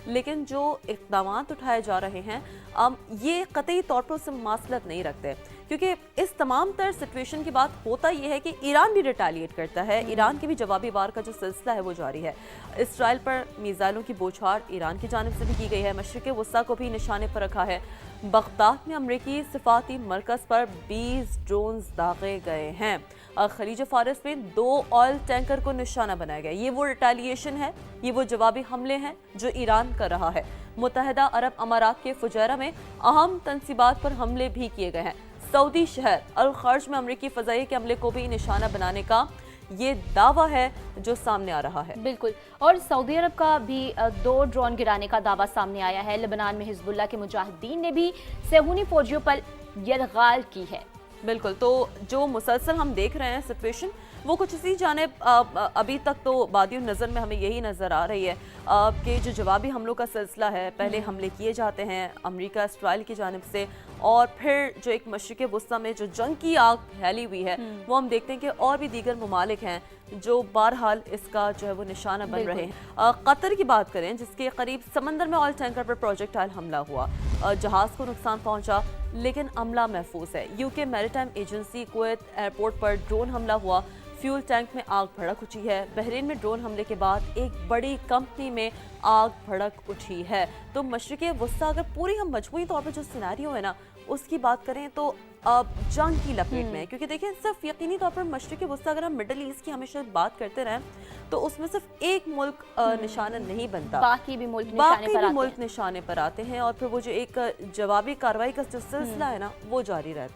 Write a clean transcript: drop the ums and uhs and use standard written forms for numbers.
لیکن جو اقدامات اٹھائے جا رہے ہیں یہ قطعی طور پر اس سے مماثلت نہیں رکھتے، کیونکہ اس تمام تر سچویشن کے بعد ہوتا یہ ہے کہ ایران بھی ریٹیلیٹ کرتا ہے، ایران کی بھی جوابی وار کا جو سلسلہ ہے وہ جاری ہے۔ اسرائیل پر میزائلوں کی بوچھار ایران کی جانب سے بھی کی گئی ہے، مشرق وسطیٰ کو بھی نشانے پر رکھا ہے۔ بغداد میں امریکی سفارتی مرکز پر 20 ڈرونز داغے گئے ہیں۔ خلیج فارس میں 2 آئل ٹینکر کو نشانہ بنایا گیا۔ یہ وہ ریٹیلیشن ہے، یہ وہ جوابی حملے ہیں جو ایران کر رہا ہے۔ متحدہ عرب امارات کے فجیرہ میں اہم تنصیبات پر حملے بھی کیے گئے ہیں۔ سعودی شہر الخرج میں امریکی فضائیہ کے عملے کو بھی نشانہ بنانے کا یہ دعویٰ ہے جو سامنے آ رہا ہے۔ بالکل، اور سعودی عرب کا بھی 2 ڈرون گرانے کا دعویٰ سامنے آیا ہے۔ لبنان میں حزب اللہ کے مجاہدین نے بھی صہیونی فوجیوں پر یرغمال کی ہے۔ بالکل، تو جو مسلسل ہم دیکھ رہے ہیں سچویشن وہ کچھ اسی جانب ابھی تک تو بادی النظر میں ہمیں یہی نظر آ رہی ہے کہ جو جوابی حملوں کا سلسلہ ہے، پہلے حملے کیے جاتے ہیں امریکہ اسرائیل کی جانب سے، اور پھر جو ایک مشرق وسطیٰ میں جو جنگ کی آگ پھیلی ہوئی ہے وہ ہم دیکھتے ہیں کہ اور بھی دیگر ممالک ہیں جو بہرحال اس کا جو ہے وہ نشانہ بن رہے ہیں۔ قطر کی بات کریں جس کے قریب سمندر میں آئل ٹینکر پر پروجیکٹائل حملہ ہوا، جہاز کو نقصان پہنچا لیکن عملہ محفوظ ہے۔ UK maritime agency Kuwait airport پر ڈرون حملہ ہوا، فیول ٹینک میں آگ بھڑک اٹھی ہے۔ بحرین میں ڈرون حملے کے بعد ایک بڑی کمپنی میں آگ بھڑک اٹھی ہے۔ تو مشرق وسطیٰ اگر پوری ہم مجموعی طور پر جو سیناریو ہے نا اس کی بات کریں تو اب جنگ کی لپیٹ میں ہے، کیونکہ دیکھیں صرف یقینی طور پر مشرق وسطیٰ اگر ہم مڈل ایسٹ کی ہمیشہ بات کرتے رہیں تو اس میں صرف ایک ملک نشانہ نہیں بنتا، باقی بھی ملک نشانے پر آتے ہیں، اور پھر وہ جو ایک جوابی کارروائی کا جو سلسلہ ہے نا وہ جاری رہتا ہے۔